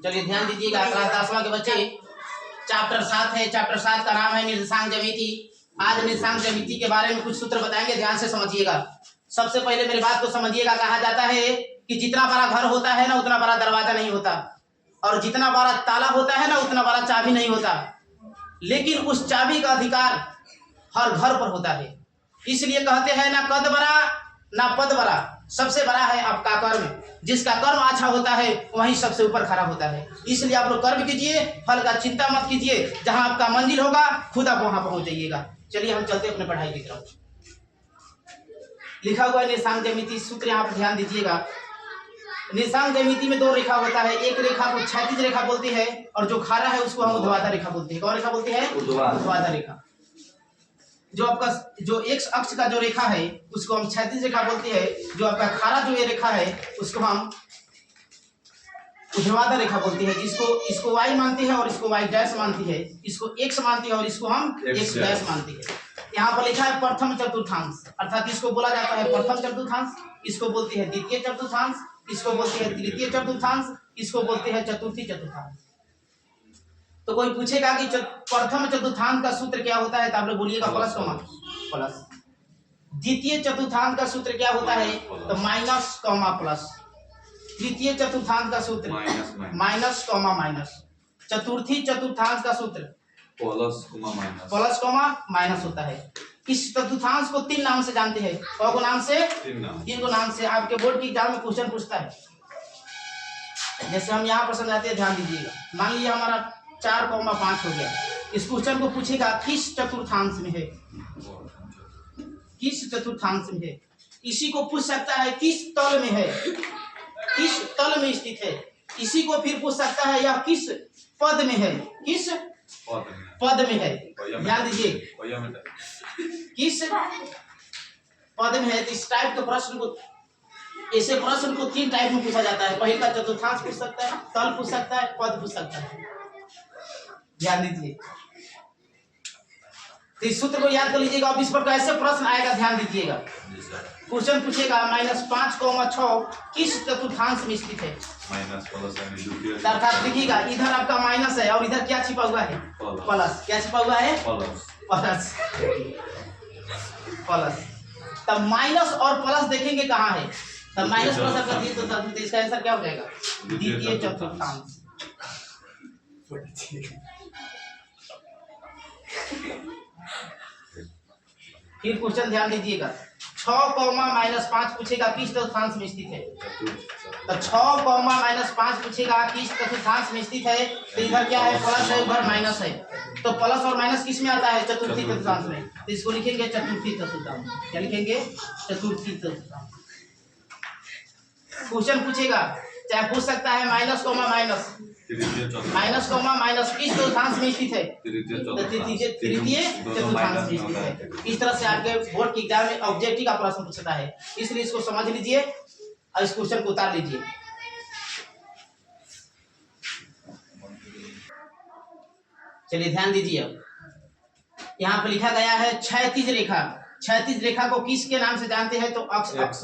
चलिए ध्यान दीजिएगा, क्लास 10वां के बच्चे, चैप्टर 7 है। चैप्टर 7 का नाम है निर्देशांक ज्यामिति। आज निर्देशांक ज्यामिति के बारे में कुछ सूत्र बताएंगे, ध्यान से समझिएगा। सबसे पहले मेरी बात को समझिएगा। कहा जाता है कि जितना बड़ा घर होता है ना उतना बड़ा दरवाजा नहीं होता, और जितना बड़ा ताला होता है ना उतना बड़ा चाबी नहीं होता, लेकिन उस चाबी का अधिकार हर घर पर होता है। इसलिए कहते हैं ना कद बड़ा ना पद बड़ा, सबसे बड़ा है आपका कर्म। जिसका कर्म अच्छा होता है वही सबसे ऊपर खड़ा होता है। इसलिए आप लोग कर्म कीजिए, फल का चिंता मत कीजिए। जहां आपका मंजिल होगा खुद आप वहां पहुंच जाइएगा। चलिए हम चलते अपने पढ़ाई की तरफ। लिखा हुआ है निर्देशांक ज्यामिति, सूत्र यहाँ पर ध्यान दीजिएगा। निर्देशांक ज्यामिति में दो रेखा होता है, एक रेखा को क्षैतिज रेखा बोलती है और जो खारा है उसको हम ऊर्ध्वाधर रेखा बोलते हैं। कौन रेखा बोलते हैं? ऊर्ध्वाधर रेखा। जो आपका जो एक्स अक्ष का जो रेखा है उसको हम क्षैतिज रेखा बोलते हैं। जो आपका खारा जो ये रेखा है उसको हम ऊर्ध्वाधर रेखा बोलते हैं। इसको y मानती है और इसको y डैश मानती है, इसको x मानती है और इसको हम x डैश मानती है। यहाँ पर लिखा है प्रथम चतुर्थांश, अर्थात इसको बोला जाता है प्रथम चतुर्थांश, इसको बोलती है द्वितीय चतुर्थांश, इसको बोलती है तृतीय चतुर्थांश, इसको बोलते हैं चतुर्थी चतुर्थांश। तो कोई पूछेगा कि प्रथम चतुर्थांश का सूत्र क्या होता है, तो आप लोग बोलिएगा प्लस कॉमा प्लस। द्वितीय चतुर्थांश का सूत्र क्या होता है, तो माइनस कॉमा प्लस। तृतीय चतुर्थांश का सूत्र माइनस कॉमा माइनस। चतुर्थी चतुर्थांश का सूत्र प्लस कॉमा माइनस होता है। इस चतुर्थांश को 3 नाम से जानते हैं। कौन नाम से? 3 नाम से। आपके बोर्ड की एग्जाम में क्वेश्चन पूछता है। जैसे हम यहाँ पर समझाते हैं, ध्यान दीजिएगा। मान लिया हमारा 4,5 हो गया। इस क्वेश्चन को पूछेगा किस चतुर्थांश में है, किस चतुर्थांश में है। इसी को पूछ सकता है किस तल में है, किस तल में स्थित है। इसी को फिर पूछ सकता है यह किस पद में है, किस पद में है। ध्यान दीजिए, किस पद में है। तो इस टाइप के प्रश्न को, ऐसे प्रश्न को 3 टाइप में पूछा जाता है। पहले का चतुर्थांश पूछ सकता है, तल पूछ सकता है, पद पूछ सकता है। ध्यान दीजिए, तो इस सूत्र को याद कर लीजिएगा। अब इस पर कैसे प्रश्न आएगा ध्यान दीजिएगा। क्वेश्चन पूछेगा -5,6 किस चतुर्थांश में स्थित है। अर्थात देखिएगा, इधर आपका माइनस है और इधर क्या छिपा हुआ है, प्लस। क्या छिपा हुआ है? प्लस। प्लस। तब माइनस और प्लस देखेंगे कहाँ है, तब माइनस प्लस आपका दिए तो इसका आंसर क्या हो जाएगा? द्वितीय चतुर्थांश। फिर क्वेश्चन ध्यान दीजिएगा, 6,-5 पूछेगा किस चतुर्थांश में स्थित है। तो 6,-5 पूछेगा किस चतुर्थांश में स्थित है। तो इधर क्या है, प्लस है, उधर माइनस है। तो प्लस और माइनस किस में आता है? चतुर्थी चतुर्थांश में। तो इसको लिखेंगे चतुर्थी चतुर्थांश। क्या लिखेंगे? चतुर्थी चतुर्थांश। क्वेश्चन पूछेगा, चाहे पूछ सकता है माइनस कॉमा माइनस किस चतुर्थांश में स्थित है, तृतीय चतुर्थांश में स्थित है। इस तरह से आपके बोर्ड की एग्जाम में ऑब्जेक्टिव का प्रश्न पूछता है। इसलिए इसको समझ लीजिए और इस क्वेश्चन को उतार लीजिए। चलिए ध्यान दीजिए। अब यहाँ पर लिखा गया है क्षैतिज रेखा। क्षैतिज रेखा को किसके नाम से जानते हैं, तो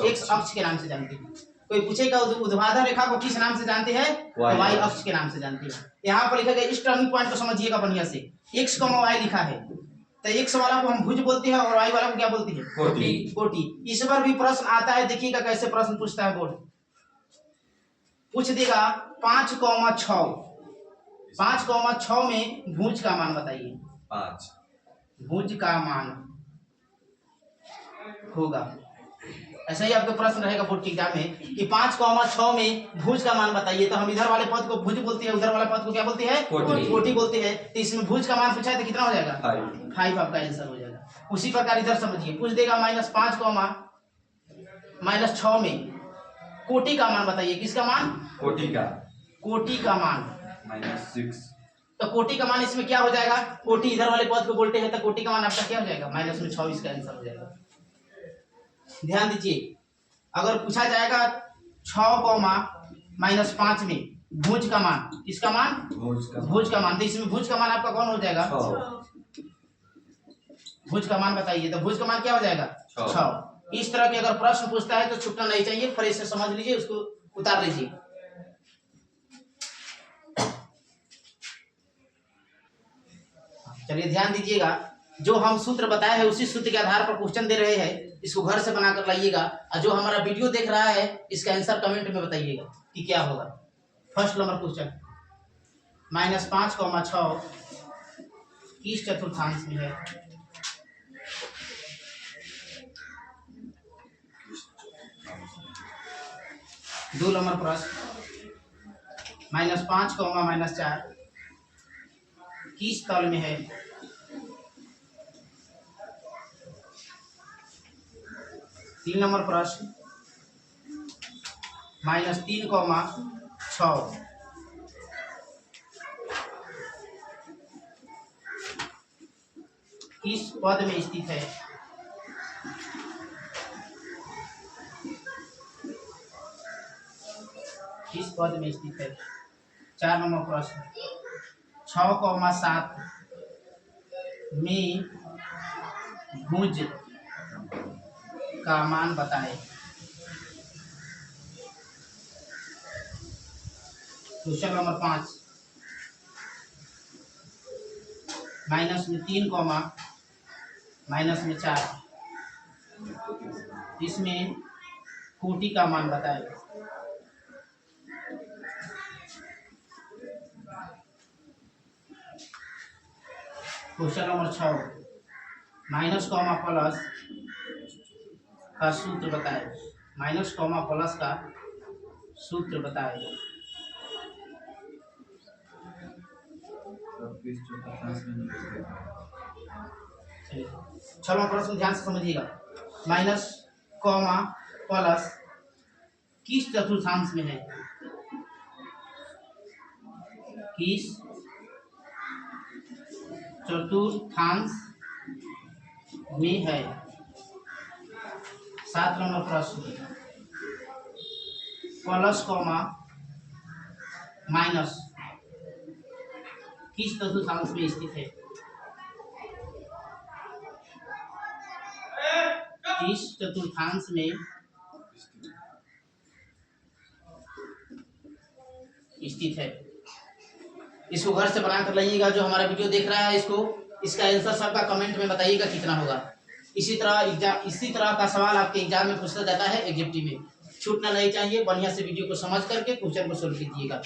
एक्स अक्ष के नाम से जानते हैं। कोई पूछेगा ऊर्ध्वाधर रेखा को किस नाम से जानते हैं, तो y अक्ष के नाम से जानते हैं। यहाँ पर लिखा गया, इस टर्निंग पॉइंट को समझिएगा बढ़िया से। x, y लिखा है, तो x वाला को हम भुज बोलते हैं और y वाला को क्या बोलते हैं, कोटि। इस बार भी प्रश्न आता है, देखिएगा कैसे प्रश्न पूछता है बोर्ड। पूछ देगा 5,6 में भुज का मान बताइए। 5 भुज का मान होगा, ऐसा ही आपका प्रश्न रहेगा बोर्ड की एग्जाम में कि 5,6 में भुज का मान बताइए। तो हम इधर वाले पद को भुज बोलते हैं, उधर वाले पद को क्या बोलते हैं, कोटि बोलते हैं। तो इसमें भुज का मान पूछा है तो कितना हो जाएगा, 5 आपका आंसर हो जाएगा। उसी प्रकार इधर समझिए, पूछ देगा -5,-6 में कोटि का मान बताइए। किसका मान? कोटि का मान -6। तो कोटि का मान इसमें क्या हो जाएगा, कोटि इधर वाले पद को बोलते हैं, तो कोटि का मान आपका क्या हो जाएगा, -6। इसका आंसर हो जाएगा। ध्यान दीजिए, अगर पूछा जाएगा 6,-5 में भुज का मान, किसका मान, भुज का मान, तो इसमें भुज का मान आपका कौन हो जाएगा, भुज का मान बताइए। तो भुज का मान क्या हो जाएगा, 6। इस तरह के अगर प्रश्न पूछता है तो छूटना नहीं चाहिए, फिर इसे समझ लीजिए, उसको उतार लीजिए। चलिए ध्यान दीजिएगा, जो हम सूत्र बताए हैं उसी सूत्र के आधार पर क्वेश्चन दे रहे हैं, इसको घर से बनाकर लाइएगा। और जो हमारा वीडियो देख रहा है इसका आंसर कमेंट में बताइएगा कि क्या होगा। फर्स्ट नंबर क्वेश्चन, -5,6 किस चतुर्थांश में है? दो नंबर प्रश्न, -5, -4 किस तल में है? तीन नंबर प्रश्न, -3,6 किस पद में स्थित है? किस पद में स्थित है? चार नंबर प्रश्न, 6,7 में भुज का मान बताएं। क्वेश्चन नंबर 5, -3, -4 इसमें कोटि का मान बताएं। Question number 6, minus comma plus का सूत्र बताएं। माइनस कॉमा प्लस का सूत्र बताएं। 6वां प्रश्न ध्यान से समझिएगा, माइनस कॉमा प्लस किस चतुर्थांश में है? किस चतुर्थांश में है? 7 नंबर प्रश्न, प्लस कॉमा माइनस किस चतुर्थांश में स्थित है? किस चतुर्थांश में स्थित है? इसको घर से बनाकर लाइएगा। जो हमारा वीडियो देख रहा है इसका आंसर सबका कमेंट में बताइएगा कितना होगा। इसी तरह का सवाल आपके एग्जाम में पूछा जाता है एग्जीक्यूटिव में। छूटना नहीं चाहिए, बढ़िया से वीडियो को समझ करके क्वेश्चन को सोल्व कीजिएगा।